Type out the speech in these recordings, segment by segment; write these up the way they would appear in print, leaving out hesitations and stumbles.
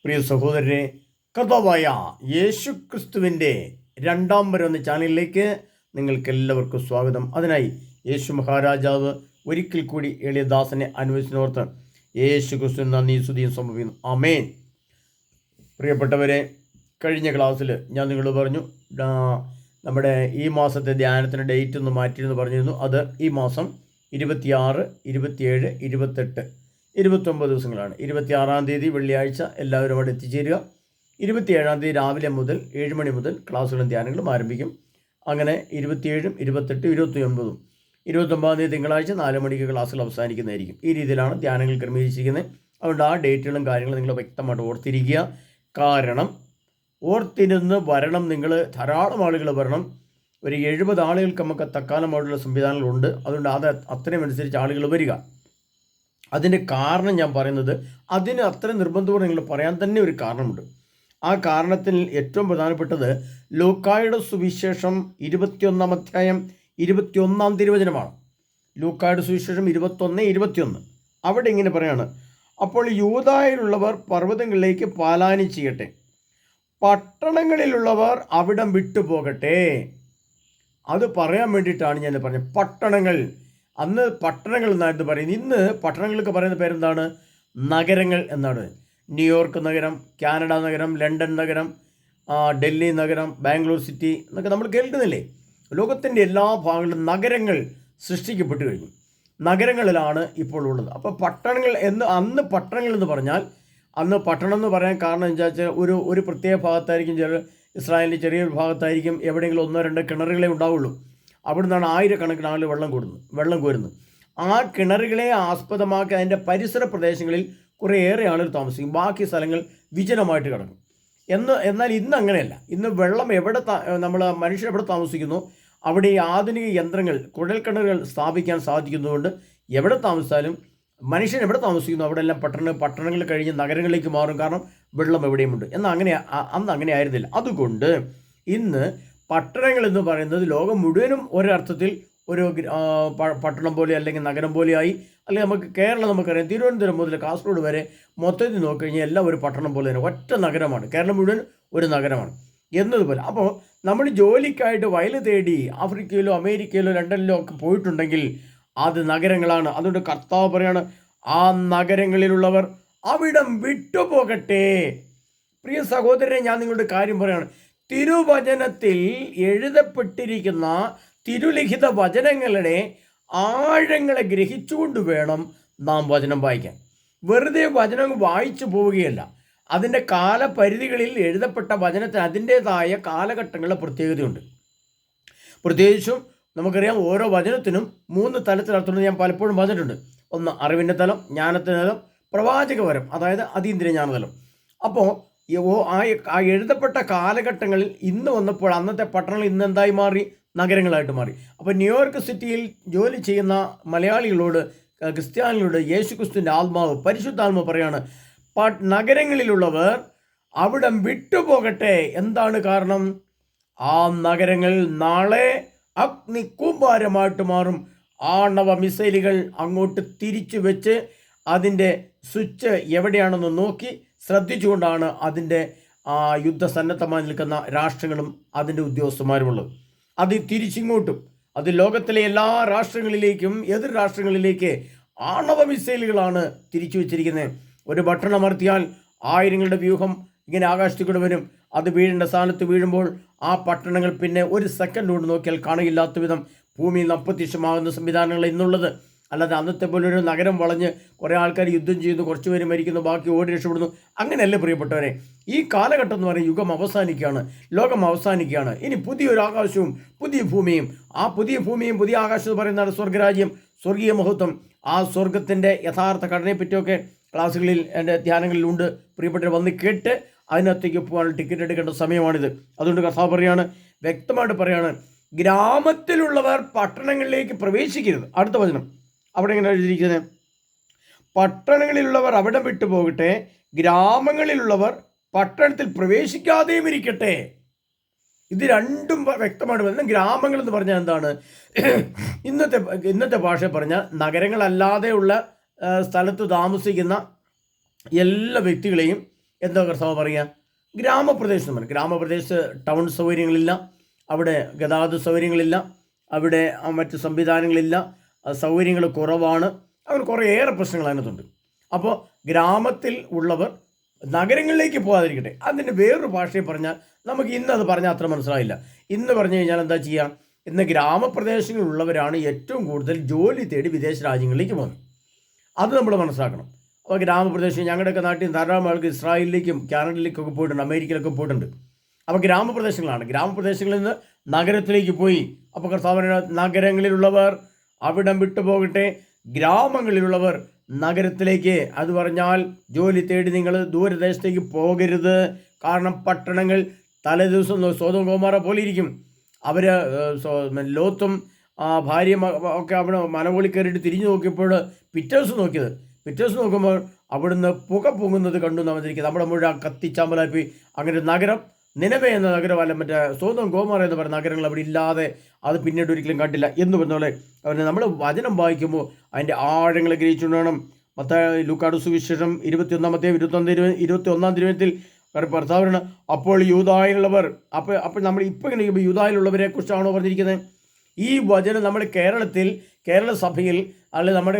പ്രിയ സഹോദരരെ, കർത്താവായ യേശു ക്രിസ്തുവിൻ്റെ രണ്ടാം വരവ് എന്ന ചാനലിലേക്ക് നിങ്ങൾക്ക് എല്ലാവർക്കും സ്വാഗതം. അതിനായി യേശു മഹാരാജാവ് ഒരിക്കൽ കൂടി എളിയദാസനെ അനുവദിച്ചോർത്ത് യേശു ക്രിസ്തുവിന് നന്ദി സ്തുതിയും സമർപ്പിക്കുന്നു. ആമേൻ. പ്രിയപ്പെട്ടവരെ, കഴിഞ്ഞ ക്ലാസ്സിൽ ഞാൻ നിങ്ങളോട് പറഞ്ഞു നമ്മുടെ ഈ മാസത്തെ ധ്യാനത്തിന് ഡേറ്റ് ഒന്ന് മാറ്റിയെന്ന് പറഞ്ഞിരുന്നു. അത് ഈ മാസം 26, 27, 28, 29 ദിവസങ്ങളാണ്. 26-ാം തീയതി വെള്ളിയാഴ്ച എല്ലാവരും അവിടെ എത്തിച്ചേരുക. 27-ാം തീയതി രാവിലെ മുതൽ 7 മണി മുതൽ ക്ലാസ്സുകളും ധ്യാനങ്ങളും ആരംഭിക്കും. അങ്ങനെ 27, 28, 29, 29-ാം തീയതി തിങ്കളാഴ്ച 4 മണിക്ക് ക്ലാസ്സുകൾ അവസാനിക്കുന്നതായിരിക്കും. ഈ രീതിയിലാണ് ധ്യാനങ്ങൾ ക്രമീകരിച്ചിരിക്കുന്നത്. അതുകൊണ്ട് ആ ഡേറ്റുകളും കാര്യങ്ങളും നിങ്ങൾ വ്യക്തമായിട്ട് ഓർത്തിരിക്കുക. കാരണം ഓർത്തിരുന്ന് വരണം. നിങ്ങൾ ധാരാളം ആളുകൾ വരണം. ഒരു 70 ആളുകൾക്ക് നമുക്ക് തക്കാലമായിട്ടുള്ള സംവിധാനങ്ങളുണ്ട്. അതുകൊണ്ട് അത് അത്രയും അനുസരിച്ച് ആളുകൾ വരിക. അതിൻ്റെ കാരണം ഞാൻ പറയുന്നത്, അതിന് അത്ര നിർബന്ധപൂർവ്വം നിങ്ങൾ പറയാൻ തന്നെ ഒരു കാരണമുണ്ട്. ആ കാരണത്തിൽ ഏറ്റവും പ്രധാനപ്പെട്ടത് ലൂക്കായുടെ സുവിശേഷം 21-ാം അധ്യായം 21-ാം തിരുവചനമാണ്. ലൂക്കായുടെ സുവിശേഷം 21:21. അവിടെ ഇങ്ങനെ പറയാണ്: അപ്പോൾ യൂദായിലുള്ളവർ പർവ്വതങ്ങളിലേക്ക് പലായനം ചെയ്യട്ടെ, പട്ടണങ്ങളിലുള്ളവർ അവിടം വിട്ടുപോകട്ടെ. അത് പറയാൻ വേണ്ടിയിട്ടാണ് ഞാൻ പറഞ്ഞത്. പട്ടണങ്ങൾ, അന്ന് പട്ടണങ്ങൾ എന്നായിരുന്നു പറയുന്നത്. ഇന്ന് പട്ടണങ്ങൾക്ക് പറയുന്ന പേരെന്താണ്? നഗരങ്ങൾ എന്നാണ്. ന്യൂയോർക്ക് നഗരം, കാനഡ നഗരം, ലണ്ടൻ നഗരം, ഡൽഹി നഗരം, ബാംഗ്ലൂർ സിറ്റി എന്നൊക്കെ നമ്മൾ കേൾക്കുന്നില്ലേ? ലോകത്തിൻ്റെ എല്ലാ ഭാഗങ്ങളിലും നഗരങ്ങൾ സൃഷ്ടിക്കപ്പെട്ടു കഴിഞ്ഞു. നഗരങ്ങളിലാണ് ഇപ്പോൾ ഉള്ളത്. അപ്പോൾ പട്ടണങ്ങൾ അന്ന് പട്ടണങ്ങൾ എന്ന് പറഞ്ഞാൽ, അന്ന് പട്ടണം എന്ന് പറയാൻ കാരണം എന്താ വെച്ചാൽ ഒരു പ്രത്യേക ഭാഗത്തായിരിക്കും, ഇസ്രായേലിൻ്റെ ചെറിയൊരു ഭാഗത്തായിരിക്കും എവിടെയെങ്കിലും 1-2 കിണറുകളെ ഉണ്ടാവുള്ളൂ. അവിടെ നിന്നാണ് ആയിരക്കണക്കിന് ആളുകൾ വെള്ളം കോരുന്നത്. ആ കിണറുകളെ ആസ്പദമാക്കി അതിൻ്റെ പരിസര പ്രദേശങ്ങളിൽ കുറേയേറെ ആളുകൾ താമസിക്കും. ബാക്കി സ്ഥലങ്ങൾ വിജനമായിട്ട് കിടക്കും. എന്നാൽ ഇന്ന് അങ്ങനെയല്ല. ഇന്ന് വെള്ളം മനുഷ്യർ എവിടെ താമസിക്കുന്നു അവിടെ ഈ ആധുനിക യന്ത്രങ്ങൾ, കുഴൽക്കിണറുകൾ സ്ഥാപിക്കാൻ സാധിക്കുന്നതുകൊണ്ട് എവിടെ താമസിച്ചാലും മനുഷ്യൻ എവിടെ താമസിക്കുന്നു അവിടെ എല്ലാം പട്ടണങ്ങൾ കഴിഞ്ഞ് നഗരങ്ങളിലേക്ക് മാറും. കാരണം വെള്ളം എവിടെയുമുണ്ട്. അന്ന് അങ്ങനെ ആയിരുന്നില്ല. അതുകൊണ്ട് ഇന്ന് പട്ടണങ്ങൾ എന്ന് പറയുന്നത് ലോകം മുഴുവനും ഒരർത്ഥത്തിൽ ഒരു പട്ടണം പോലെ അല്ലെങ്കിൽ നഗരം പോലെയായി. അല്ലെങ്കിൽ നമുക്ക് കേരളം നമുക്കറിയാം, തിരുവനന്തപുരം മുതൽ കാസർഗോഡ് വരെ മൊത്തത്തിൽ നോക്കിക്കഴിഞ്ഞാൽ എല്ലാം ഒരു പട്ടണം പോലെ തന്നെ, ഒറ്റ നഗരമാണ്. കേരളം മുഴുവൻ ഒരു നഗരമാണ് എന്നതുപോലെ. അപ്പോൾ നമ്മൾ ജോലിക്കായിട്ട് വയൽ തേടി ആഫ്രിക്കയിലോ അമേരിക്കയിലോ ലണ്ടനിലോ ഒക്കെ പോയിട്ടുണ്ടെങ്കിൽ അത് നഗരങ്ങളാണ്. അതുകൊണ്ട് കർത്താവ് പറയാണ്, ആ നഗരങ്ങളിലുള്ളവർ അവിടം വിട്ടുപോകട്ടെ. പ്രിയ സഹോദരനെ, ഞാൻ നിങ്ങളുടെ കാര്യം പറയാണ്. തിരുവചനത്തിൽ എഴുതപ്പെട്ടിരിക്കുന്ന തിരുലിഖിത വചനങ്ങളുടെ ആഴങ്ങളെ ഗ്രഹിച്ചുകൊണ്ട് വേണം നാം വചനം വായിക്കാൻ. വെറുതെ വചനം വായിച്ചു പോവുകയല്ല. അതിൻ്റെ കാലപരിധികളിൽ എഴുതപ്പെട്ട വചനത്തിന് അതിൻ്റേതായ കാലഘട്ടങ്ങളുടെ പ്രത്യേകതയുണ്ട്. പ്രത്യേകിച്ചും നമുക്കറിയാം, ഓരോ വചനത്തിനും 3 തലത്തിലർത്ഥമുണ്ട്. ഞാൻ പലപ്പോഴും പറഞ്ഞിട്ടുണ്ട്. ഒന്ന് അറിവിൻ്റെ തലം, ജ്ഞാനത്തിൻ്റെ തലം, പ്രവാചകപരം, അതായത് അതീന്ദ്രിയ ജ്ഞാനതലം. അപ്പോൾ ആ എഴുതപ്പെട്ട കാലഘട്ടങ്ങളിൽ ഇന്ന് വന്നപ്പോൾ അന്നത്തെ പട്ടണങ്ങൾ ഇന്ന് എന്തായി മാറി? നഗരങ്ങളായിട്ട് മാറി. അപ്പോൾ ന്യൂയോർക്ക് സിറ്റിയിൽ ജോലി ചെയ്യുന്ന മലയാളികളോട്, ക്രിസ്ത്യാനികളോട് യേശു ക്രിസ്തുവിൻ്റെ ആത്മാവ്, പരിശുദ്ധാത്മാവ് പറയാണ്, നഗരങ്ങളിലുള്ളവർ അവിടം വിട്ടുപോകട്ടെ. എന്താണ് കാരണം? ആ നഗരങ്ങൾ നാളെ അഗ്നിക്കൂമ്പാരമായിട്ട് മാറും. ആണവ മിസൈലുകൾ അങ്ങോട്ട് തിരിച്ചു വെച്ച് അതിൻ്റെ സ്വിച്ച് എവിടെയാണെന്ന് നോക്കി ശ്രദ്ധിച്ചുകൊണ്ടാണ് അതിൻ്റെ യുദ്ധസന്നദ്ധമായി നിൽക്കുന്ന രാഷ്ട്രങ്ങളും അതിൻ്റെ ഉദ്യോഗസ്ഥന്മാരുമുള്ളത്. അത് തിരിച്ചിങ്ങോട്ടും, അത് ലോകത്തിലെ എല്ലാ രാഷ്ട്രങ്ങളിലേക്കും എതിർ രാഷ്ട്രങ്ങളിലേക്ക് ആണവ മിസൈലുകളാണ് തിരിച്ചു വെച്ചിരിക്കുന്നത്. ഒരു ബട്ടൺ അമർത്തിയാൽ 1000ങ്ങളുടെ വ്യൂഹം ഇങ്ങനെ ആകാശത്തുകൂടെ വരും. അത് വീഴേണ്ട സ്ഥാനത്ത് വീഴുമ്പോൾ ആ പട്ടണങ്ങൾ പിന്നെ ഒരു സെക്കൻഡ് കൊണ്ട് നോക്കിയാൽ കാണയില്ലാത്ത വിധം ഭൂമിയിൽ അപ്രത്യക്ഷമാകുന്ന സംവിധാനങ്ങൾ ഇന്നുള്ളത്. അല്ലാതെ അന്നത്തെ പോലെ ഒരു നഗരം വളഞ്ഞ് കുറേ ആൾക്കാർ യുദ്ധം ചെയ്യുന്നു, കുറച്ച് പേര് മരിക്കുന്നു, ബാക്കി ഓടി രക്ഷപ്പെടുന്നു, അങ്ങനെയല്ലേ പ്രിയപ്പെട്ടവരെ? ഈ കാലഘട്ടം എന്ന് പറയുന്നത് യുഗം അവസാനിക്കുകയാണ്, ലോകം അവസാനിക്കുകയാണ്. ഇനി പുതിയൊരു ആകാശവും പുതിയ ഭൂമിയും, ആ പുതിയ ഭൂമിയും പുതിയ ആകാശം എന്ന് പറയുന്നതാണ് സ്വർഗരാജ്യം, സ്വർഗീയ മഹത്വം. ആ സ്വർഗത്തിൻ്റെ യഥാർത്ഥ ഘടനയെപ്പറ്റിയൊക്കെ ക്ലാസ്സുകളിൽ, എൻ്റെ ധ്യാനങ്ങളിലുണ്ട്. പ്രിയപ്പെട്ടവർ വന്ന് കേട്ട് അതിനകത്തേക്ക് പോകാനുള്ള ടിക്കറ്റ് എടുക്കേണ്ട സമയമാണിത്. അതുകൊണ്ട് കർത്താവ് പറയാണ്, വ്യക്തമായിട്ട് പറയാണ്, ഗ്രാമത്തിലുള്ളവർ പട്ടണങ്ങളിലേക്ക് പ്രവേശിക്കരുത്. അടുത്ത വചനം അവിടെ എങ്ങനെ എഴുതിയിരിക്കുന്നത്? പട്ടണങ്ങളിലുള്ളവർ അവിടം വിട്ടുപോകട്ടെ, ഗ്രാമങ്ങളിലുള്ളവർ പട്ടണത്തിൽ പ്രവേശിക്കാതെയും ഇരിക്കട്ടെ. ഇത് രണ്ടും വ്യക്തമായിട്ട് വരുന്നത്. ഗ്രാമങ്ങൾ എന്ന് പറഞ്ഞാൽ എന്താണ്? ഇന്നത്തെ ഭാഷ പറഞ്ഞാൽ നഗരങ്ങളല്ലാതെയുള്ള സ്ഥലത്ത് താമസിക്കുന്ന എല്ലാ വ്യക്തികളെയും എന്താ കർത്താവ് പറയുക? ഗ്രാമപ്രദേശം എന്ന് പറയും. ഗ്രാമപ്രദേശത്ത് ടൗൺ സൗകര്യങ്ങളില്ല, അവിടെ ഗതാഗത സൗകര്യങ്ങളില്ല, അവിടെ മറ്റ് സംവിധാനങ്ങളില്ല, സൗകര്യങ്ങൾ കുറവാണ്, അങ്ങനെ കുറേയേറെ പ്രശ്നങ്ങൾ അതിനകത്തുണ്ട്. അപ്പോൾ ഗ്രാമത്തിൽ ഉള്ളവർ നഗരങ്ങളിലേക്ക് പോകാതിരിക്കട്ടെ. അതിൻ്റെ വേറൊരു ഭാഷയിൽ പറഞ്ഞാൽ നമുക്ക് ഇന്ന് അത് പറഞ്ഞാൽ അത്ര മനസ്സിലായില്ല. ഇന്ന് പറഞ്ഞു കഴിഞ്ഞാൽ എന്താ ചെയ്യുക? ഇന്ന് ഗ്രാമപ്രദേശങ്ങളിലുള്ളവരാണ് ഏറ്റവും കൂടുതൽ ജോലി തേടി വിദേശ രാജ്യങ്ങളിലേക്ക് പോകുന്നത്. അത് നമ്മൾ മനസ്സിലാക്കണം. അപ്പോൾ ഗ്രാമപ്രദേശം, ഞങ്ങളുടെയൊക്കെ നാട്ടിൽ ധാരാളം ആൾക്ക് ഇസ്രായേലിലേക്കും കാനഡയിലേക്കൊക്കെ പോയിട്ടുണ്ട്, അമേരിക്കയിലൊക്കെ പോയിട്ടുണ്ട്. അപ്പോൾ ഗ്രാമപ്രദേശങ്ങളാണ്. ഗ്രാമപ്രദേശങ്ങളിൽ നിന്ന് നഗരത്തിലേക്ക് പോയി. അപ്പോൾ കർത്താവിൻ്റെ നഗരങ്ങളിലുള്ളവർ അവിടം വിട്ടുപോകട്ടെ, ഗ്രാമങ്ങളിലുള്ളവർ നഗരത്തിലേക്ക്, അത് പറഞ്ഞാൽ ജോലി തേടി നിങ്ങൾ ദൂരദേശത്തേക്ക് പോകരുത്. കാരണം പട്ടണങ്ങൾ തലേദിവസം സോദോം ഗോമോറ പോലെ ഇരിക്കും. അവർ ലോത്തും ഭാര്യ ഒക്കെ അവിടെ മലമുകളിൽ കയറിയിട്ട് തിരിഞ്ഞു നോക്കിയപ്പോൾ പിറ്റേ ദിവസം നോക്കുമ്പോൾ അവിടുന്ന് പുക പൊങ്ങുന്നത് കണ്ടു എന്നാണ് വന്നിരിക്കുന്നത്. നമ്മുടെ മുഴുവൻ കത്തിച്ചാമ്പലായി. അങ്ങനെ നഗരം, നിനവേ എന്ന നഗരമല്ല, മറ്റേ സോദോം ഗോമോറ എന്ന് പറയുന്ന നഗരങ്ങൾ അവിടെ ഇല്ലാതെ അത് പിന്നീട് ഒരിക്കലും കണ്ടില്ല എന്ന് പറഞ്ഞോളെ. അവനെ നമ്മൾ വചനം വായിക്കുമ്പോൾ അതിൻ്റെ ആഴങ്ങൾ ഗ്രഹിച്ചുകൊണ്ട് വേണം. ലൂക്കായുടെ സുവിശേഷം 21 തിരുവചനത്തിൽ ഭർത്താവിനാണ് അപ്പോൾ യൂദായിലുള്ളവർ, അപ്പോൾ നമ്മൾ ഇപ്പോൾ ഇങ്ങനെ യൂദായിലുള്ളവരെ കുറിച്ചാണോ പറഞ്ഞിരിക്കുന്നത്? ഈ വചനം നമ്മൾ കേരള സഭയിൽ, അല്ലെങ്കിൽ നമ്മുടെ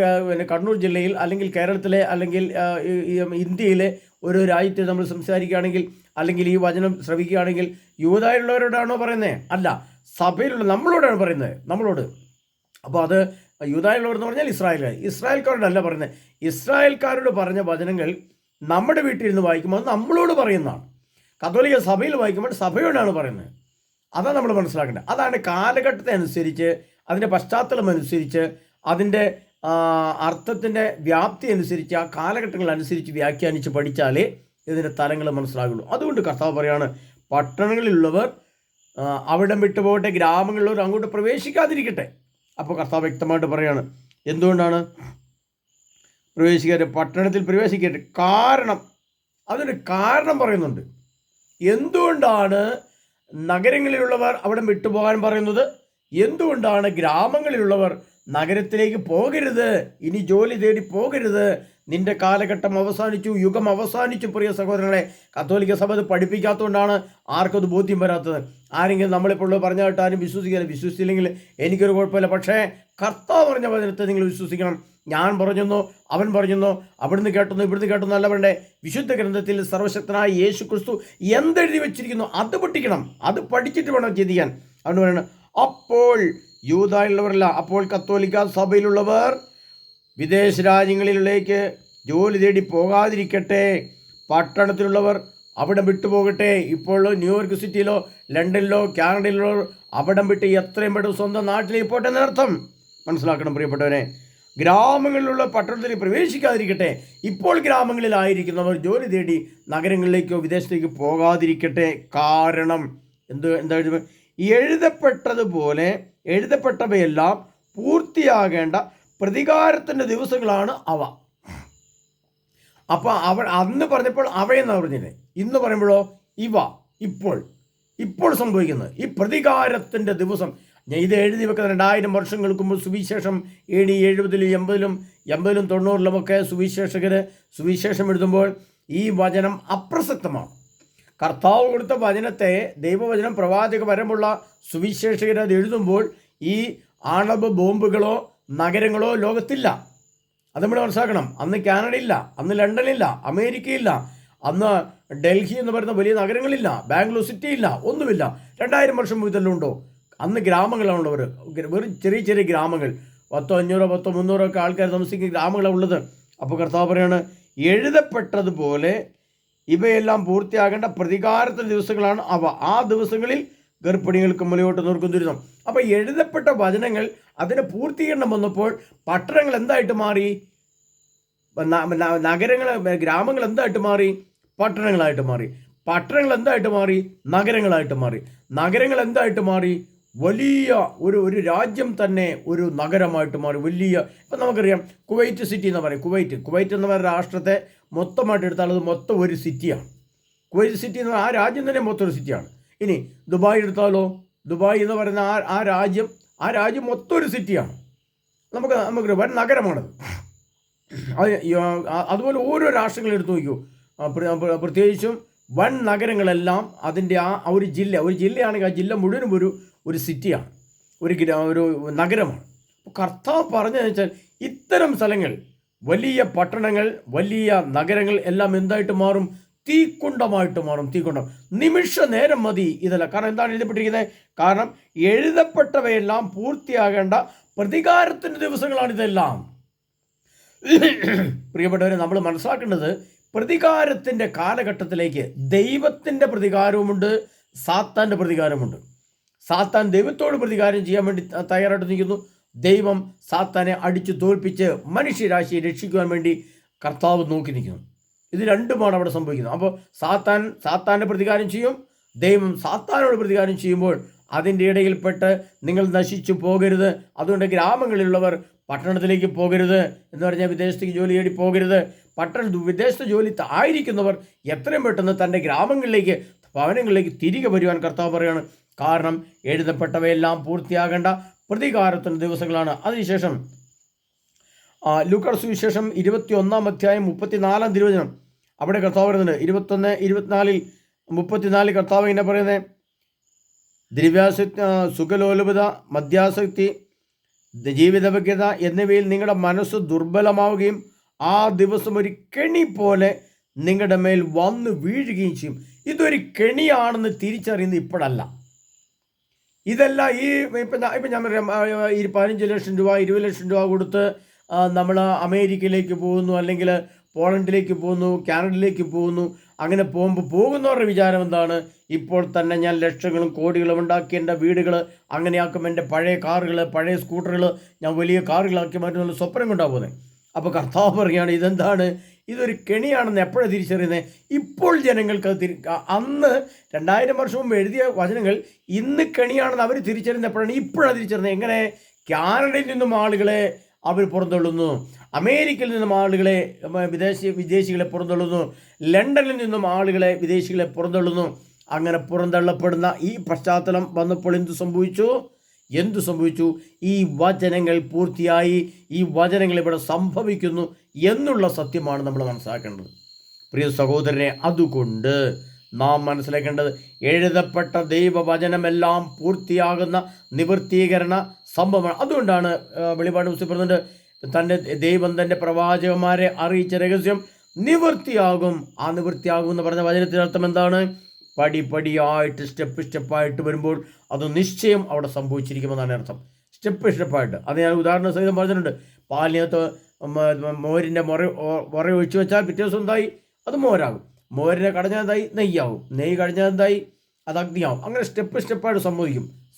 കണ്ണൂർ ജില്ലയിൽ, അല്ലെങ്കിൽ കേരളത്തിലെ, അല്ലെങ്കിൽ ഇന്ത്യയിലെ ഒരു രാജ്യത്തെ നമ്മൾ സംസാരിക്കുകയാണെങ്കിൽ, അല്ലെങ്കിൽ ഈ വചനം ശ്രവിക്കുകയാണെങ്കിൽ യൂദായിലുള്ളവരോടാണോ പറയുന്നത്? അല്ല, സഭയിലുള്ള നമ്മളോടാണ് പറയുന്നത്, നമ്മളോട്. അപ്പോൾ അത് യൂദായിലുള്ളവരെന്ന് പറഞ്ഞാൽ ഇസ്രായേൽക്കാരോടല്ല പറയുന്നത്. ഇസ്രായേൽക്കാരോട് പറഞ്ഞ വചനങ്ങൾ നമ്മുടെ വീട്ടിലിരുന്ന് വായിക്കുമ്പോൾ അത് നമ്മളോട് പറയുന്നതാണ്. കത്തോലിക്ക സഭയിൽ വായിക്കുമ്പോൾ സഭയോടാണ് പറയുന്നത്. അതാണ് നമ്മൾ മനസ്സിലാക്കേണ്ടത്. അതാണ് കാലഘട്ടത്തെ അനുസരിച്ച്, അതിൻ്റെ പശ്ചാത്തലം അനുസരിച്ച്, അതിൻ്റെ അർത്ഥത്തിൻ്റെ വ്യാപ്തി അനുസരിച്ച്, ആ കാലഘട്ടങ്ങളനുസരിച്ച് വ്യാഖ്യാനിച്ച് പഠിച്ചാലേ ഇതിൻ്റെ തലങ്ങൾ മനസ്സിലാകുള്ളൂ. അതുകൊണ്ട് കർത്താവ് പറയാണ്, പട്ടണങ്ങളിലുള്ളവർ അവിടം വിട്ടുപോകട്ടെ, ഗ്രാമങ്ങളിലുള്ളവർ അങ്ങോട്ട് പ്രവേശിക്കാതിരിക്കട്ടെ. അപ്പോൾ കർത്താവ് വ്യക്തമായിട്ട് പറയാണ് എന്തുകൊണ്ടാണ് പ്രവേശിക്കട്ടെ, പട്ടണത്തിൽ പ്രവേശിക്കട്ടെ. കാരണം, അതിന് കാരണം പറയുന്നുണ്ട്. എന്തുകൊണ്ടാണ് നഗരങ്ങളിലുള്ളവർ അവിടെ വിട്ടുപോകാൻ പറയുന്നത്? എന്തുകൊണ്ടാണ് ഗ്രാമങ്ങളിലുള്ളവർ നഗരത്തിലേക്ക് പോകരുത്, ഇനി ജോലി തേടി പോകരുത്, നിന്റെ കാലഘട്ടം അവസാനിച്ചു, യുഗം അവസാനിച്ചു? പ്രിയ സഹോദരങ്ങളെ, കത്തോലിക്ക സഭ അത് പഠിപ്പിക്കാത്തതുകൊണ്ടാണ് ആർക്കത് ബോധ്യം വരാത്തത്. ആരെങ്കിലും നമ്മളിപ്പോൾ പറഞ്ഞായിട്ട് ആരും വിശ്വസിച്ചില്ലെങ്കിൽ എനിക്കൊരു കുഴപ്പമില്ല. പക്ഷേ കർത്താവ് പറഞ്ഞ വചനത്തെ നിങ്ങൾ വിശ്വസിക്കണം. ഞാൻ പറഞ്ഞെന്നോ അവൻ പറഞ്ഞെന്നോ അവിടുന്ന് കേട്ടെന്നോ ഇവിടുന്ന് കേട്ടെന്നോ അല്ല പറയണ്ടേ. വിശുദ്ധ ഗ്രന്ഥത്തിൽ സർവശക്തനായ യേശു ക്രിസ്തു എന്തെഴുതി വെച്ചിരിക്കുന്നു അത് പഠിക്കണം, അത് പഠിച്ചിട്ട് വേണം ചിന്തിക്കാൻ. അതുകൊണ്ട് പറയണം, അപ്പോൾ യൂദായിലുള്ളവരല്ല, അപ്പോൾ കത്തോലിക്ക സഭയിലുള്ളവർ വിദേശ രാജ്യങ്ങളിലേക്ക് ജോലി തേടി പോകാതിരിക്കട്ടെ, പട്ടണത്തിലുള്ളവർ അവിടം വിട്ടുപോകട്ടെ. ഇപ്പോൾ ന്യൂയോർക്ക് സിറ്റിയിലോ ലണ്ടനിലോ കാനഡയിലോ അവിടം വിട്ട് എത്രയും പെട്ടെന്ന് സ്വന്തം നാട്ടിലേക്ക് പോട്ടെ എന്നർത്ഥം. മനസ്സിലാക്കണം പ്രിയപ്പെട്ടവരെ. ഗ്രാമങ്ങളിലുള്ള പട്ടണത്തിൽ പ്രവേശിക്കാതിരിക്കട്ടെ. ഇപ്പോൾ ഗ്രാമങ്ങളിലായിരിക്കുന്നവർ ജോലി തേടി നഗരങ്ങളിലേക്കോ വിദേശത്തേക്ക് പോകാതിരിക്കട്ടെ. കാരണം എന്താ എഴുതപ്പെട്ടവയെല്ലാം പൂർത്തിയാകേണ്ട പ്രതികാരത്തിൻ്റെ ദിവസങ്ങളാണ് അവ. അപ്പോൾ അന്ന് പറഞ്ഞപ്പോൾ അവയെന്നാണ് പറഞ്ഞില്ലേ. ഇന്ന് പറയുമ്പോഴോ ഇവ, ഇപ്പോൾ സംഭവിക്കുന്നത് ഈ പ്രതികാരത്തിൻ്റെ ദിവസം. ഞാൻ ഇത് എഴുതി വെക്കുന്ന 2000 വർഷങ്ങൾക്ക് മുമ്പ് സുവിശേഷം AD 70-ലും 80-ലും 90-ലുമൊക്കെ സുവിശേഷം എഴുതുമ്പോൾ ഈ വചനം അപ്രസക്തമാണ്. കർത്താവ് കൊടുത്ത വചനത്തെ, ദൈവവചനം പ്രവാചകപരമുള്ള സുവിശേഷകർ അത് എഴുതുമ്പോൾ ഈ ആണവ ബോംബുകളോ നഗരങ്ങളോ ലോകത്തില്ല. അത് നമ്മൾ മനസ്സിലാക്കണം. അന്ന് കാനഡയില്ല, അന്ന് ലണ്ടനില്ല, അമേരിക്കയില്ല, അന്ന് ഡൽഹി എന്ന് പറയുന്ന വലിയ നഗരങ്ങളില്ല, ബാംഗ്ലൂർ സിറ്റി ഇല്ല, ഒന്നുമില്ല. 2000 വർഷം മുതലും ഉണ്ടോ? അന്ന് ഗ്രാമങ്ങളാണുള്ളവർ, വെറും ചെറിയ ഗ്രാമങ്ങൾ, 100-500-300 ഒക്കെ ആൾക്കാർ താമസിക്കുന്ന ഗ്രാമങ്ങളാണ് ഉള്ളത്. അപ്പോൾ കർത്താവ് പറയാണ്, എഴുതപ്പെട്ടതുപോലെ ഇവയെല്ലാം പൂർത്തിയാകേണ്ട പ്രതികാരത്തിൻ്റെ ദിവസങ്ങളാണ് അവ. ആ ദിവസങ്ങളിൽ ഗർഭിണികൾക്ക് മുലയോട്ട് നോർക്കും ദുരിതം. അപ്പോൾ എഴുതപ്പെട്ട വചനങ്ങൾ അതിന് പൂർത്തീകരണം വന്നപ്പോൾ പട്ടണങ്ങൾ എന്തായിട്ട് മാറി? ഗ്രാമങ്ങൾ എന്തായിട്ട് മാറി? പട്ടണങ്ങളായിട്ട് മാറി. പട്ടണങ്ങൾ എന്തായിട്ട് മാറി? നഗരങ്ങളായിട്ട് മാറി. നഗരങ്ങൾ എന്തായിട്ട് മാറി? വലിയ ഒരു രാജ്യം തന്നെ ഒരു നഗരമായിട്ട് മാറി. ഇപ്പം നമുക്കറിയാം കുവൈറ്റ് സിറ്റി എന്ന് പറയും. കുവൈറ്റ് എന്ന് പറയുന്ന രാഷ്ട്രത്തെ മൊത്തമായിട്ട് എടുത്താൽ അത് മൊത്തം ഒരു സിറ്റിയാണ്. കുവൈറ്റ് സിറ്റി എന്ന് പറഞ്ഞാൽ ആ രാജ്യം തന്നെ മൊത്തം ഒരു സിറ്റിയാണ്. ഇനി ദുബായ് എടുത്താലോ, ദുബായ് എന്ന് പറയുന്ന ആ രാജ്യം മൊത്തം ഒരു സിറ്റിയാണ്. നമുക്ക് വൻ നഗരമാണത്. അതുപോലെ ഓരോ രാഷ്ട്രങ്ങൾ എടുത്തു നോക്കൂ. പ്രത്യേകിച്ചും വൻ നഗരങ്ങളെല്ലാം അതിൻ്റെ ആ ഒരു ജില്ലയാണെങ്കിൽ ആ ജില്ല മുഴുവനും ഒരു സിറ്റിയാണ്, ഒരു നഗരമാണ്. കർത്താവ് പറഞ്ഞതെന്ന് വെച്ചാൽ ഇത്തരം സ്ഥലങ്ങൾ, വലിയ പട്ടണങ്ങൾ, വലിയ നഗരങ്ങൾ എല്ലാം എന്തായിട്ട് മാറും? തീക്കുണ്ടമായിട്ട് മാറും. തീക്കുണ്ടം. നിമിഷ നേരം മതി ഇതല്ല. കാരണം എന്താണ് എഴുതപ്പെട്ടിരിക്കുന്നത്? കാരണം എഴുതപ്പെട്ടവയെല്ലാം പൂർത്തിയാകേണ്ട പ്രതികാരത്തിൻ്റെ ദിവസങ്ങളാണിതെല്ലാം. പ്രിയപ്പെട്ടവരെ, നമ്മൾ മനസ്സിലാക്കേണ്ടത് പ്രതികാരത്തിൻ്റെ കാലഘട്ടത്തിലേക്ക് ദൈവത്തിൻ്റെ പ്രതികാരവുമുണ്ട്, സാത്താൻ്റെ പ്രതികാരമുണ്ട്. സാത്താൻ ദൈവത്തോട് പ്രതികാരം ചെയ്യാൻ വേണ്ടി തയ്യാറായിട്ട് നിൽക്കുന്നു. ദൈവം സാത്താനെ അടിച്ചു തോൽപ്പിച്ച് മനുഷ്യരാശിയെ രക്ഷിക്കുവാൻ വേണ്ടി കർത്താവ് നോക്കി നിൽക്കുന്നു. ഇത് രണ്ടുമാണ് അവിടെ സംഭവിക്കുന്നത്. അപ്പോൾ സാത്താൻ്റെ പ്രതികാരം ചെയ്യും, ദൈവം സാത്താനോട് പ്രതികാരം ചെയ്യുമ്പോൾ അതിൻ്റെ ഇടയിൽപ്പെട്ട് നിങ്ങൾ നശിച്ചു പോകരുത്. അതുകൊണ്ട് ഗ്രാമങ്ങളിലുള്ളവർ പട്ടണത്തിലേക്ക് പോകരുത് എന്ന് പറഞ്ഞാൽ വിദേശത്തേക്ക് ജോലി തേടി പോകരുത്. വിദേശത്ത് ജോലി ആയിരിക്കുന്നവർ എത്രയും പെട്ടെന്ന് തൻ്റെ ഗ്രാമങ്ങളിലേക്ക്, ഭവനങ്ങളിലേക്ക് തിരികെ വരുവാൻ കർത്താവ് പറയുകയാണ്. കാരണം എഴുതപ്പെട്ടവയെല്ലാം പൂർത്തിയാകേണ്ട പ്രതികാരത്തിൻ്റെ ദിവസങ്ങളാണ്. അതിനുശേഷം ലൂക്കായുടെ സുവിശേഷം 21-ാം അധ്യായം 34-ാം തിരുവചനം, അവിടെ കർത്താവ് പറയുന്നുണ്ട്. 21, 24, 34 കർത്താവ് ഇങ്ങനെ പറയുന്നത്: ദ്രവ്യാസക്തി, സുഖലോലുപത, മദ്യാസക്തി, ജീവിതവ്യഗ്രത എന്നിവയിൽ നിങ്ങളുടെ മനസ്സ് ദുർബലമാവുകയും ആ ദിവസം ഒരു കെണി പോലെ നിങ്ങളുടെ മേൽ വന്നു വീഴുകയും ചെയ്യും. ഇതൊരു കെണിയാണെന്ന് തിരിച്ചറിയുന്നത് ഇപ്പോഴല്ല. ഇതല്ല ഇപ്പം ഞാൻ പറയാം, 15 ലക്ഷം രൂപ 20 ലക്ഷം രൂപ കൊടുത്ത് നമ്മൾ അമേരിക്കയിലേക്ക് പോകുന്നു, അല്ലെങ്കിൽ പോളണ്ടിലേക്ക് പോകുന്നു, കാനഡയിലേക്ക് പോകുന്നു. അങ്ങനെ പോകുന്നവരുടെ വിചാരം എന്താണ്? ഇപ്പോൾ തന്നെ ഞാൻ ലക്ഷങ്ങളും കോടികളും ഉണ്ടാക്കി എൻ്റെ വീടുകൾ അങ്ങനെയാക്കും, എൻ്റെ പഴയ കാറുകൾ, പഴയ സ്കൂട്ടറുകൾ ഞാൻ വലിയ കാറുകളാക്കി മാറ്റുന്നുള്ള സ്വപ്നം കൊണ്ടാണ് പോകുന്നത്. അപ്പോൾ കർത്താവ് പറയുകയാണ്, ഇതെന്താണ്? ഇതൊരു കെണിയാണെന്ന് എപ്പോഴാണ് തിരിച്ചറിയുന്നത്? ഇപ്പോൾ ജനങ്ങൾക്ക് അന്ന് 2000 വർഷം മുമ്പ് എഴുതിയ വചനങ്ങൾ ഇന്ന് കെണിയാണെന്ന് അവർ തിരിച്ചറിയുന്നത് എപ്പോഴാണ്? ഇപ്പോഴാണ് തിരിച്ചറിയുന്നത്. എങ്ങനെ? കാനഡയിൽ നിന്നും ആളുകളെ അവർ പുറന്തള്ളുന്നു, അമേരിക്കയിൽ നിന്നും ആളുകളെ, വിദേശികളെ പുറന്തള്ളുന്നു, ലണ്ടനിൽ നിന്നും ആളുകളെ, വിദേശികളെ പുറന്തള്ളുന്നു. അങ്ങനെ പുറന്തള്ളപ്പെടുന്ന ഈ പശ്ചാത്തലം വന്നപ്പോൾ എന്തു സംഭവിച്ചു? ഈ വചനങ്ങൾ പൂർത്തിയായി, ഈ വചനങ്ങൾ ഇവിടെ സംഭവിക്കുന്നു എന്നുള്ള സത്യമാണ് നമ്മൾ മനസ്സിലാക്കേണ്ടത്. പ്രിയ സഹോദരനെ, അതുകൊണ്ട് നാം മനസ്സിലാക്കേണ്ടത് എഴുതപ്പെട്ട ദൈവവചനമെല്ലാം പൂർത്തിയാകുന്ന നിവൃത്തീകരണ സംഭവമാണ്. അതുകൊണ്ടാണ് വെളിപ്പാട് പുസ്തകം പറയുന്നുണ്ട്, ദൈവം തൻ്റെ പ്രവാചകന്മാരെ അറിയിച്ച രഹസ്യം നിവൃത്തിയാകും. ആ നിവൃത്തിയാകും എന്ന് പറഞ്ഞ വചനത്തിൻ്റെ അർത്ഥം എന്താണ്? പടിപടിയായിട്ട്, സ്റ്റെപ്പായിട്ട് വരുമ്പോൾ അത് നിശ്ചയം അവിടെ സംഭവിച്ചിരിക്കുമെന്നാണ് അർത്ഥം. സ്റ്റെപ്പായിട്ട്. അത് ഞാൻ ഉദാഹരണ സഹിതം പറഞ്ഞിട്ടുണ്ട്. പാലിനകത്ത് മോരിൻ്റെ മുറ ഒഴിച്ചു വെച്ചാൽ പിറ്റേ ദിവസം എന്തായി? അത് മോരാകും. മോരിനെ കടഞ്ഞാൽ എന്തായി? നെയ്യാവും. നെയ്യ് കടഞ്ഞാൽ എന്തായി? അത് അഗ്നിയാവും. അങ്ങനെ സ്റ്റെപ്പായിട്ട്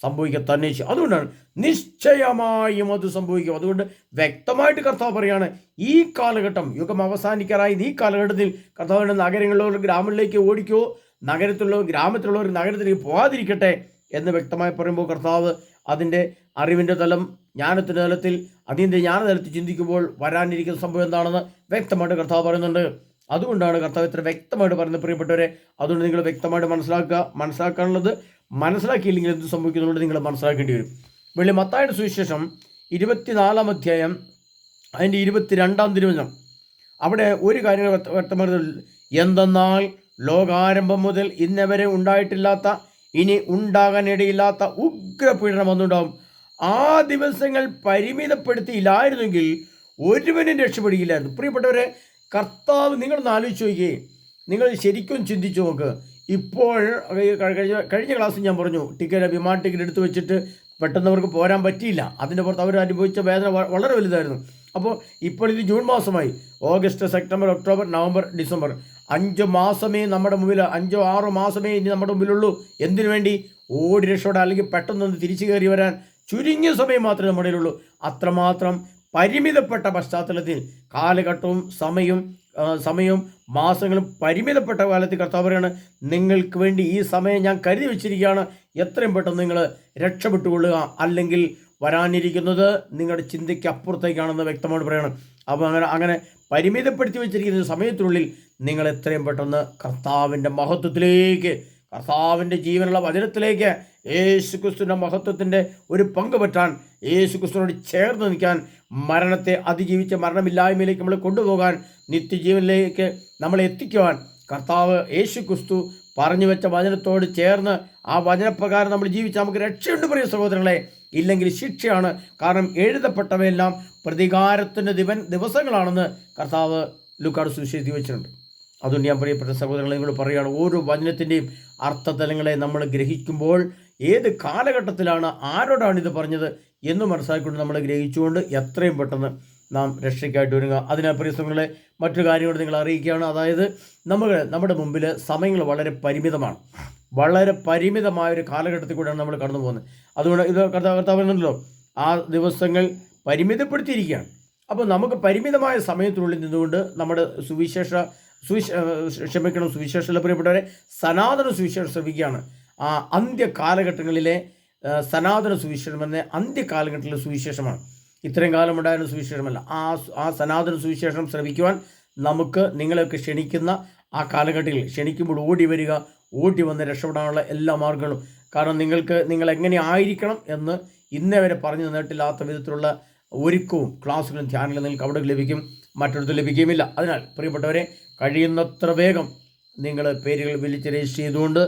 സംഭവിക്കുക തന്നെ ചെയ്യും. അതുകൊണ്ടാണ് നിശ്ചയമായും അത് സംഭവിക്കും. അതുകൊണ്ട് വ്യക്തമായിട്ട് കർത്താവ് പറയാണ്, ഈ കാലഘട്ടം, യുഗം അവസാനിക്കാറായി ഈ കാലഘട്ടത്തിൽ കർത്താവിൻ്റെ നഗരങ്ങളിലുള്ള ഗ്രാമങ്ങളിലേക്ക് ഓടിക്കോ, ഗ്രാമത്തിലുള്ളവർ നഗരത്തിലേക്ക് പോകാതിരിക്കട്ടെ എന്ന് വ്യക്തമായി പറയുമ്പോൾ കർത്താവ് അതിൻ്റെ അറിവിൻ്റെ തലം, ജ്ഞാനത്തിൻ്റെ തലത്തിൽ, അതിൻ്റെ ജ്ഞാനതലത്തിൽ ചിന്തിക്കുമ്പോൾ വരാനിരിക്കുന്ന സംഭവം എന്താണെന്ന് വ്യക്തമായിട്ട് കർത്താവ് പറയുന്നുണ്ട്. അതുകൊണ്ടാണ് കർത്താവ് ഇത്ര വ്യക്തമായിട്ട് പറയുന്നത്. പ്രിയപ്പെട്ടവരെ, അതുകൊണ്ട് നിങ്ങൾ വ്യക്തമായിട്ട് മനസ്സിലാക്കാനുള്ളത്, മനസ്സിലാക്കിയില്ലെങ്കിൽ എന്ത് സംഭവിക്കുന്നുള്ളത് നിങ്ങൾ മനസ്സിലാക്കേണ്ടി വരും. മത്തായിയുടെ സുവിശേഷം 24-ാം അധ്യായം അതിൻ്റെ 22-ാം തിരുവചനം, അവിടെ ഒരു കാര്യം വ്യക്തമായിട്ട്, എന്തെന്നാൽ ലോകാരംഭം മുതൽ ഇന്നവരെ ഉണ്ടായിട്ടില്ലാത്ത, ഇനി ഉണ്ടാകാനിടയില്ലാത്ത ഉഗ്രപീഡനം വന്നുണ്ടാവും. ആ ദിവസങ്ങൾ പരിമിതപ്പെടുത്തിയില്ലായിരുന്നെങ്കിൽ ഒരുവനും രക്ഷപ്പെടുകയില്ലായിരുന്നു. പ്രിയപ്പെട്ടവരെ, കർത്താവ്, നിങ്ങളൊന്ന് ആലോചിച്ച് നോക്കിയേ, നിങ്ങൾ ശരിക്കും ചിന്തിച്ചു നോക്ക്. ഇപ്പോൾ കഴിഞ്ഞ ക്ലാസ്സിൽ ഞാൻ പറഞ്ഞു, വിമാന ടിക്കറ്റ് എടുത്ത് വെച്ചിട്ട് പെട്ടെന്ന് അവർക്ക് പോരാൻ പറ്റിയില്ല. അതിൻ്റെ പുറത്ത് അവർ അനുഭവിച്ച വേദന വളരെ വലുതായിരുന്നു. അപ്പോൾ ഇപ്പോൾ ഇത് ജൂൺ മാസമായി. August, September, October, November, December, 5 മാസമേ നമ്മുടെ മുമ്പിൽ, 5-6 മാസമേ ഇനി നമ്മുടെ മുമ്പിലുള്ളൂ. എന്തിനു വേണ്ടി? ഓടി രക്ഷപ്പെടാൻ, അല്ലെങ്കിൽ പെട്ടെന്നൊന്ന് തിരിച്ചു കയറി വരാൻ ചുരുങ്ങിയ സമയം മാത്രമേ നമ്മുടെ ഉള്ളൂ. അത്രമാത്രം പരിമിതപ്പെട്ട പശ്ചാത്തലത്തിൽ കാലഘട്ടവും സമയവും മാസങ്ങളും പരിമിതപ്പെട്ട കാലത്ത് കർത്താവ് പറയാണ്, നിങ്ങൾക്ക് വേണ്ടി ഈ സമയം ഞാൻ കരുതി വെച്ചിരിക്കുകയാണ്. എത്രയും പെട്ടെന്ന് നിങ്ങൾ രക്ഷപ്പെട്ടുകൊള്ളുക, അല്ലെങ്കിൽ വരാനിരിക്കുന്നത് നിങ്ങളുടെ ചിന്തയ്ക്ക് അപ്പുറത്തേക്കാണെന്ന് വ്യക്തമായിട്ട് പറയണം. അപ്പോൾ അങ്ങനെ പരിമിതപ്പെടുത്തി വെച്ചിരിക്കുന്ന സമയത്തിനുള്ളിൽ നിങ്ങൾ എത്രയും പെട്ടെന്ന് കർത്താവിൻ്റെ മഹത്വത്തിലേക്ക് കർത്താവിൻ്റെ ജീവനുള്ള വചനത്തിലേക്ക് യേശുക്രിസ്തുവിൻ്റെ മഹത്വത്തിൻ്റെ ഒരു പങ്ക് പറ്റാൻ, യേശുക്രിസ്തുവിനോട് ചേർന്ന് നിൽക്കാൻ, മരണത്തെ അതിജീവിച്ച് മരണമില്ലായ്മയിലേക്ക് നമ്മൾ കൊണ്ടുപോകാൻ, നിത്യജീവനിലേക്ക് നമ്മളെ എത്തിക്കുവാൻ കർത്താവ് യേശുക്രിസ്തു പറഞ്ഞു വെച്ച വചനത്തോട് ചേർന്ന് ആ വചനപ്രകാരം നമ്മൾ ജീവിച്ചാൽ നമുക്ക് രക്ഷയുണ്ട് പ്രിയ സഹോദരങ്ങളെ. ഇല്ലെങ്കിൽ ശിക്ഷയാണ്. കാരണം എഴുതപ്പെട്ടവയെല്ലാം പ്രതികാരത്തിൻ്റെ ദിവസങ്ങളാണെന്ന് കർത്താവ് ലൂക്കായുടെ സുവിശേഷത്തിൽ വെച്ചിട്ടുണ്ട്. അതുകൊണ്ട് ഞാൻ പ്രിയപ്പെട്ട സഹോദരങ്ങളെ നിങ്ങൾ പറയുകയാണ്, ഓരോ വചനത്തിൻ്റെയും അർത്ഥതലങ്ങളെ നമ്മൾ ഗ്രഹിക്കുമ്പോൾ ഏത് കാലഘട്ടത്തിലാണ് ആരോടാണിത് പറഞ്ഞത് എന്ന് മനസ്സിലാക്കിക്കൊണ്ട് നമ്മൾ ഗ്രഹിച്ചുകൊണ്ട് എത്രയും പെട്ടെന്ന് നാം രക്ഷയ്ക്കായിട്ട് വരിക. അതിനാൽ പ്രിയ സഹോദരങ്ങളെ മറ്റൊരു കാര്യം കൂടെ നിങ്ങൾ അറിയിക്കുകയാണ്. അതായത് നമ്മുടെ മുമ്പിൽ സമയങ്ങൾ വളരെ പരിമിതമാണ്. വളരെ പരിമിതമായൊരു കാലഘട്ടത്തിൽ കൂടെയാണ് നമ്മൾ കടന്നു പോകുന്നത്. അതുകൊണ്ട് ഇത് കർത്താവ് പറയുന്നുണ്ടല്ലോ, ആ ദിവസങ്ങൾ പരിമിതപ്പെടുത്തിയിരിക്കുകയാണ്. അപ്പോൾ നമുക്ക് പരിമിതമായ സമയത്തിനുള്ളിൽ നിന്നുകൊണ്ട് നമ്മുടെ സുവിശേഷത്തിലെ പ്രിയപ്പെട്ടവരെ സനാതന സുവിശേഷം ശ്രമിക്കുകയാണ്. ആ അന്ത്യകാലഘട്ടങ്ങളിലെ സനാതന സുവിശേഷം എന്ന അന്ത്യകാലഘട്ടത്തിലെ സുവിശേഷമാണ്. ഇത്രയും കാലം ഉണ്ടായിരുന്ന സുവിശേഷമല്ല. ആ സനാതന സുവിശേഷം ശ്രമിക്കുവാൻ നമുക്ക് നിങ്ങളൊക്കെ ക്ഷണിക്കുന്ന ആ കാലഘട്ടത്തിൽ ക്ഷണിക്കുമ്പോൾ ഓടി വരിക, ഓടി വന്ന് രക്ഷപ്പെടാനുള്ള എല്ലാ മാർഗങ്ങളും. കാരണം നിങ്ങൾ എങ്ങനെ ആയിരിക്കണം എന്ന് ഇന്നേ വരെ പറഞ്ഞു തന്നിട്ടില്ലാത്ത വിധത്തിലുള്ള ഒരുക്കവും ക്ലാസ്സുകളും ധ്യാനങ്ങളും നിങ്ങൾക്ക് അവിടെ ലഭിക്കും, മറ്റൊരിടത്ത് ലഭിക്കുകയുമില്ല. അതിനാൽ പ്രിയപ്പെട്ടവരെ, കഴിയുന്നത്ര വേഗം നിങ്ങൾ പേരുകൾ വിളിച്ച് രജിസ്റ്റർ ചെയ്തുകൊണ്ട്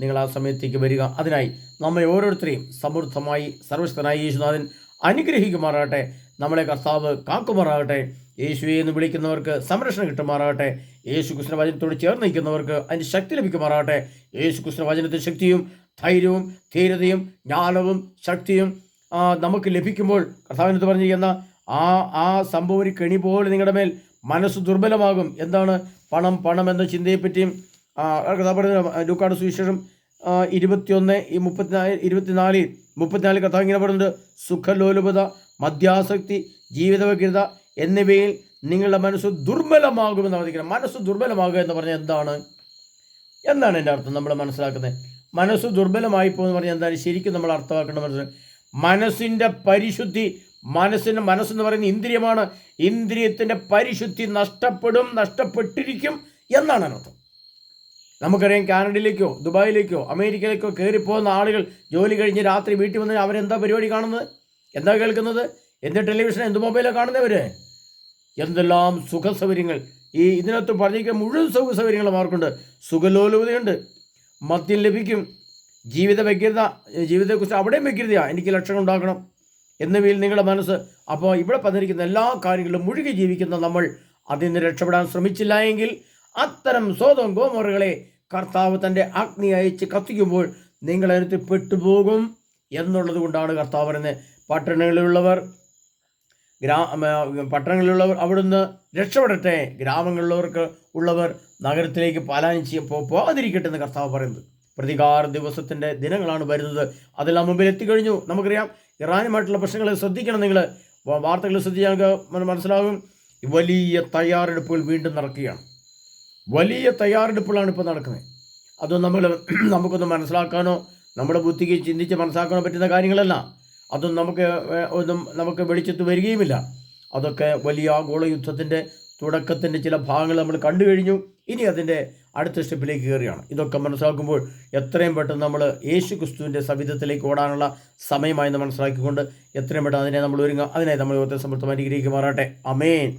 നിങ്ങൾ ആ സമയത്തേക്ക് വരിക. അതിനായി നമ്മെ ഓരോരുത്തരെയും സമൃദ്ധമായി സർവശക്തനായ യേശുനാഥൻ അനുഗ്രഹിക്കുമാറാകട്ടെ. നമ്മളെ കർത്താവ് കാക്കുമാറാകട്ടെ. യേശുവെ എന്ന് വിളിക്കുന്നവർക്ക് സംരക്ഷണം കിട്ടുമാറാകട്ടെ. യേശു കൃഷ്ണ വചനത്തോട് ചേർന്ന് നിൽക്കുന്നവർക്ക് അതിൻ്റെ ശക്തി ലഭിക്കുമാറാകട്ടെ. യേശു കൃഷ്ണ വചനത്തിൻ്റെ ശക്തിയും ധൈര്യവും ധീരതയും ജ്ഞാനവും ശക്തിയും നമുക്ക് ലഭിക്കുമ്പോൾ കർത്താവിനടുത്ത് പറഞ്ഞിരിക്കുന്ന ആ സംഭവം ഒരു കെണി പോലെ നിങ്ങളുടെ മേൽ മനസ്സ് ദുർബലമാകും. എന്താണ് പണം എന്ന ചിന്തയെപ്പറ്റിയും ലൂക്കായുടെ സുവിശേഷം 21:24 കർത്താവ് ഇങ്ങനെ പറയുന്നുണ്ട്, സുഖലോലുപത, മദ്യാസക്തി, ജീവിതവ്യഗ്രത എന്നിവയിൽ നിങ്ങളുടെ മനസ്സ് ദുർബലമാകുമെന്ന് പറഞ്ഞിരിക്കുന്നത്. മനസ്സ് ദുർബലമാകുക എന്ന് പറഞ്ഞാൽ എന്താണ് എൻ്റെ അർത്ഥം? നമ്മൾ മനസ്സിലാക്കുന്നത് മനസ്സ് ദുർബലമായി പോകുമെന്ന് പറഞ്ഞാൽ എന്താണ് ശരിക്കും നമ്മൾ അർത്ഥമാക്കേണ്ട? മനസ്സിൻ്റെ പരിശുദ്ധി, മനസ്സെന്ന് പറയുന്ന ഇന്ദ്രിയമാണ്. ഇന്ദ്രിയത്തിൻ്റെ പരിശുദ്ധി നഷ്ടപ്പെട്ടിരിക്കും എന്നാണ് അർത്ഥം. നമുക്കറിയാം, കാനഡയിലേക്കോ ദുബായിലേക്കോ അമേരിക്കയിലേക്കോ കയറിപ്പോകുന്ന ആളുകൾ ജോലി കഴിഞ്ഞ് രാത്രി വീട്ടിൽ വന്ന് അവരെന്താ പരിപാടി കാണുന്നത്, എന്താ കേൾക്കുന്നത്, എന്ത് ടെലിവിഷൻ, എന്ത് മൊബൈലാണ് കാണുന്നവർ? എന്തെല്ലാം സുഖസൗകര്യങ്ങൾ! ഇതിനകത്ത് പറഞ്ഞിരിക്കുന്ന മുഴുവൻ സുഖസൗകര്യങ്ങളും അവർക്കുണ്ട്. സുഖലോലുപതയുണ്ട്, മദ്യം ലഭിക്കും, ജീവിതത്തെക്കുറിച്ച് അവിടെയും വ്യഗ്രതയാണ്. എനിക്ക് ലക്ഷ്യം ഉണ്ടാക്കണം എന്നിവയിൽ നിങ്ങളുടെ മനസ്സ്. അപ്പോൾ ഇവിടെ പറഞ്ഞിരിക്കുന്ന എല്ലാ കാര്യങ്ങളിലും മുഴുകി ജീവിക്കുന്ന നമ്മൾ അതിൽ നിന്ന് രക്ഷപ്പെടാൻ ശ്രമിച്ചില്ല എങ്കിൽ അത്തരം സോദോം ഗോമോറകളെ കർത്താവ് തൻ്റെ അഗ്നി അയച്ച് കത്തിക്കുമ്പോൾ നിങ്ങളതിനകത്ത് പെട്ടുപോകും എന്നുള്ളത് കൊണ്ടാണ് കർത്താവ് പറയുന്നത്, പട്ടണങ്ങളിലുള്ളവർ അവിടുന്ന് രക്ഷപ്പെടട്ടെ, ഗ്രാമങ്ങളിലുള്ളവർ നഗരത്തിലേക്ക് പലായനം പോകാതിരിക്കട്ടെ എന്ന് കർത്താവ് പറയുന്നത്. പ്രതികാര ദിവസത്തിൻ്റെ ദിനങ്ങളാണ് വരുന്നത്. അതെല്ലാം മുമ്പിൽ എത്തിക്കഴിഞ്ഞു. നമുക്കറിയാം, ഇറാനുമായിട്ടുള്ള പ്രശ്നങ്ങൾ ശ്രദ്ധിക്കണം. നിങ്ങൾ വാർത്തകൾ ശ്രദ്ധിച്ചാൽ മനസ്സിലാകും. വലിയ തയ്യാറെടുപ്പുകൾ വീണ്ടും നടക്കുകയാണ്. വലിയ തയ്യാറെടുപ്പുകളാണ് ഇപ്പോൾ നടക്കുന്നത്. അതൊന്നും നമുക്കൊന്നും മനസ്സിലാക്കാനോ നമ്മുടെ ബുദ്ധിക്ക് ചിന്തിച്ച് മനസ്സിലാക്കാനോ പറ്റുന്ന കാര്യങ്ങളല്ല. നമുക്ക് വെളിച്ചത്ത് വരികയുമില്ല. അതൊക്കെ വലിയ ആഗോള യുദ്ധത്തിൻ്റെ തുടക്കത്തിൻ്റെ ചില ഭാഗങ്ങൾ നമ്മൾ കണ്ടു കഴിഞ്ഞു. ഇനി അതിൻ്റെ അടുത്ത സ്റ്റെപ്പിലേക്ക് കയറുകയാണ്. ഇതൊക്കെ മനസ്സിലാക്കുമ്പോൾ എത്രയും പെട്ടെന്ന് നമ്മൾ യേശു ക്രിസ്തുവിൻ്റെ സവിധത്തിലേക്ക് ഓടാനുള്ള സമയമായെന്ന് മനസ്സിലാക്കിക്കൊണ്ട് എത്രയും പെട്ടെന്ന് അതിനെ നമ്മൾ ഒരുങ്ങുക. അതിനായി നമ്മൾ സമൃദ്ധമായി അനുഗ്രഹിക്കുമാറാകട്ടെ. ആമേൻ.